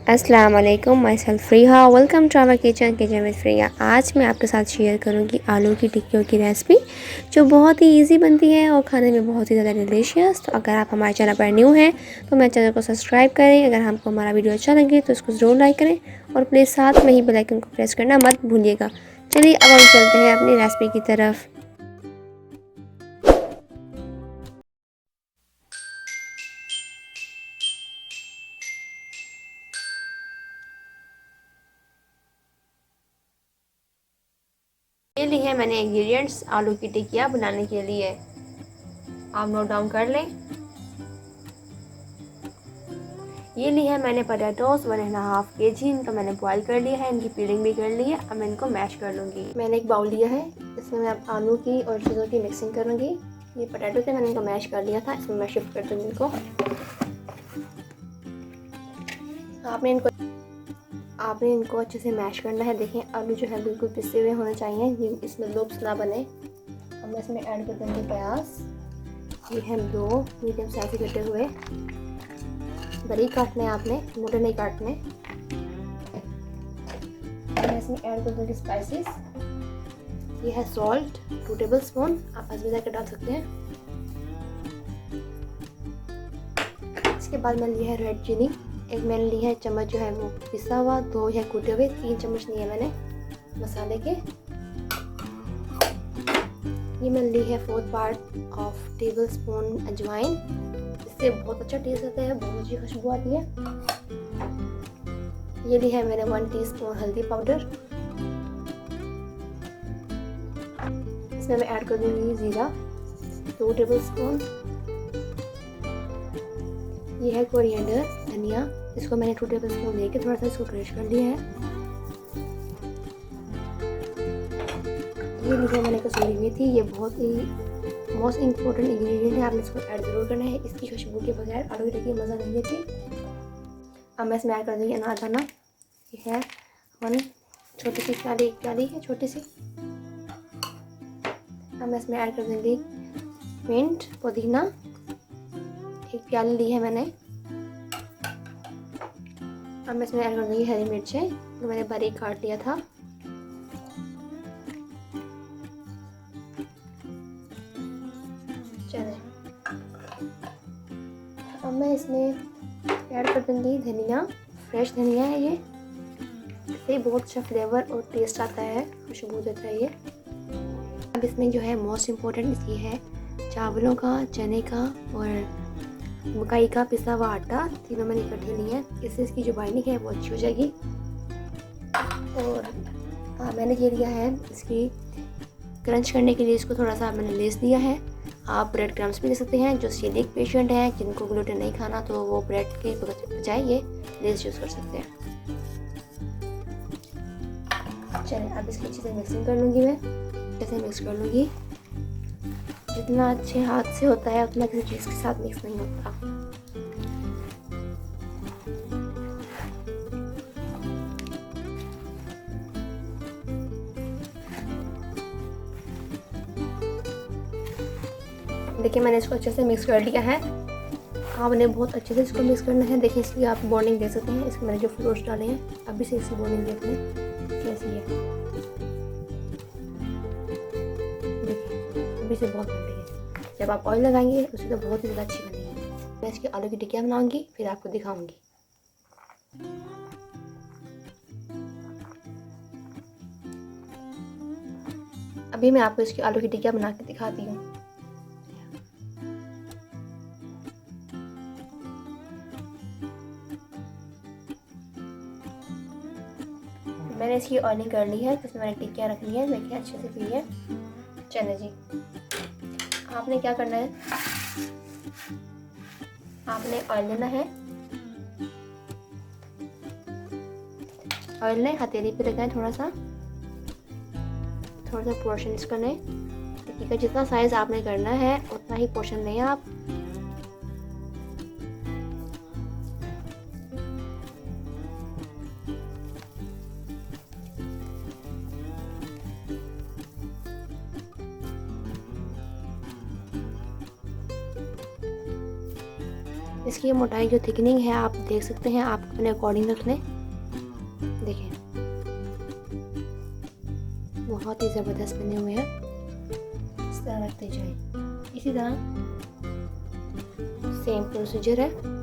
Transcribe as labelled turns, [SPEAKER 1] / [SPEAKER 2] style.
[SPEAKER 1] अस्सलाम वालेकुम, myself Freeha. Welcome to our kitchen with Freeha. आज मैं आपके साथ शेयर करूंगी आलू की टिक्कियों की रेसिपी जो बहुत ही इजी बनती है और खाने में बहुत ही ज़्यादा डिलीशियस। तो अगर आप हमारे चैनल पर न्यू हैं तो मेरे चैनल को सब्सक्राइब करें। अगर हमको हमारा वीडियो अच्छा लगे तो इसको ज़रूर लाइक करें और प्लीज़ साथ में ही बेल आइकन को प्रेस करना मत भूलिएगा। चलिए अब हम चलते हैं अपनी रेसिपी की तरफ। ये ली है मैंने इंग्रेडिएंट्स आलू की टिक्कियाँ बनाने के लिए, आप नोट डाउन कर लें। ये ली है मैंने पोटैटोज 1.5 kg। इनको मैंने बॉईल कर लिया है, इनकी पीलिंग भी कर ली है। अब मैं इनको मैश कर लूँगी। मैंने एक बाउल लिया है, इसमें मैं अब आलू की और चीज़ों की मिक्सिंग करूँगी। ये पोटैटो थे, मैंने इनको मैश कर लिया था, इसमें मैं शिफ्ट कर दूँगी इनको। आपने इनको अच्छे से मैश करना है। देखें आलू जो है बिल्कुल पिसे हुए होने चाहिए, इसमें लुप्स ना बने। अब मैं इसमें ऐड कर दूँगी प्याज। ये हैं 2 मीडियम साइज के कटे हुए, बारीक काटने आपने, मोटे नहीं काटने। मैं इसमें ऐड कर दूँगी स्पाइसेस। ये है सॉल्ट 2 टेबल स्पून, आप अजमेर के डाल सकते हैं। इसके बाद मैंने लिया है रेड चिली, एक मैंने लिया है चम्मच जो है वो पिसा हुआ, 2 है कूटे हुए, 3 चम्मच लिए मैंने मसाले के। ये मैंने ली है 4 पार्ट ऑफ टेबल स्पून अजवाइन, इससे बहुत अच्छा टेस्ट आता है, बहुत अच्छी खुशबू आती है। ये ली है मैंने 1 टीस्पून हल्दी पाउडर। इसमें मैं ऐड कर दूंगी ज़ीरा 2 टेबल स्पून। ये है कोरिएंडर धनिया, इसको मैंने 2 टेबल स्पून लेके थोड़ा सा इसको क्रश कर लिया है। ये ली है मैंने कसूरी मेथी, ये बहुत ही मोस्ट इम्पोर्टेंट इंग्रेडिएंट है, आपने इसको ऐड ज़रूर करना है। इसकी खुशबू के बगैर आलू की टिक्की मज़ा नहीं देती। अब मैं इसमें ऐड कर दूँगी अनार दाना। ये है 1 छोटी सी प्याली, एक प्याली है छोटी सी। अब मैं इसमें ऐड कर दूँगी मिंट पुदीना, एक प्याली ली है मैंने। अब मैं इसमें ऐड कर दूँगी हरी मिर्चें, जो मैंने बारीक काट लिया था। चले अब मैं इसमें ऐड कर दूँगी धनिया, फ्रेश धनिया है ये, इससे बहुत अच्छा फ्लेवर और टेस्ट आता है, खुशबू देता है ये। अब इसमें जो है मोस्ट इम्पोर्टेंट इसकी है चावलों का, चने का और मकई का पिसा हुआ आटा, तीनों मैंने इकट्ठे लिए हैं, इससे इसकी जो बाइंडिंग है वो अच्छी हो जाएगी। और मैंने ये लिया है इसकी क्रंच करने के लिए, इसको थोड़ा सा मैंने लेस दिया है। आप ब्रेड क्रम्स भी ले सकते हैं, जो सीलिक पेशेंट हैं जिनको ग्लूटेन नहीं खाना तो वो ब्रेड के बजाय ये लेस यूज़ कर सकते हैं। चलिए अब इसकी अच्छे से मिक्सिंग कर लूँगी, मैं अच्छे से मिक्स कर लूँगी। जितना अच्छे हाथ से होता है उतना किसी चीज़ के साथ मिक्स नहीं होता। देखिए मैंने इसको अच्छे से मिक्स कर लिया है। आपने बहुत अच्छे से इसको मिक्स करना है। देखिए इसकी आप बॉन्डिंग देख सकते हैं, इसमें मैंने जो फ्रूट्स डाले हैं अभी से इसकी बॉन्डिंग देख लें कैसी है। देखिए अभी से बहुत बन रही है, जब आप ऑयल लगाएंगे उससे तो बहुत ही ज़्यादा अच्छी बनेगी। मैं इसकी आलू की टिक्कियाँ बनाऊंगी, फिर आपको दिखाऊंगी। अभी मैं आपको इसकी आलू की टिक्कियाँ बना के दिखाती हूँ। मैंने इसकी ऑयलिंग कर ली है, तो इसमें मैंने टिक्कियाँ रख ली है, देखिए अच्छे से पी है। चले जी, आपने क्या करना है, आपने ऑयल लेना है, ऑयल लें, हथेली पे रखना है थोड़ा सा पोर्शन इसका लें। टिक्की का जितना साइज आपने करना है उतना ही पोर्शन लें आप। इसकी मोटाई जो थिकनिंग है आप देख सकते हैं, आप अपने अकॉर्डिंग रख लें। देखिए बहुत ही ज़बरदस्त बने हुए हैं। इस तरह रखते जाए। इसी तरह सेम प्रोसीजर है।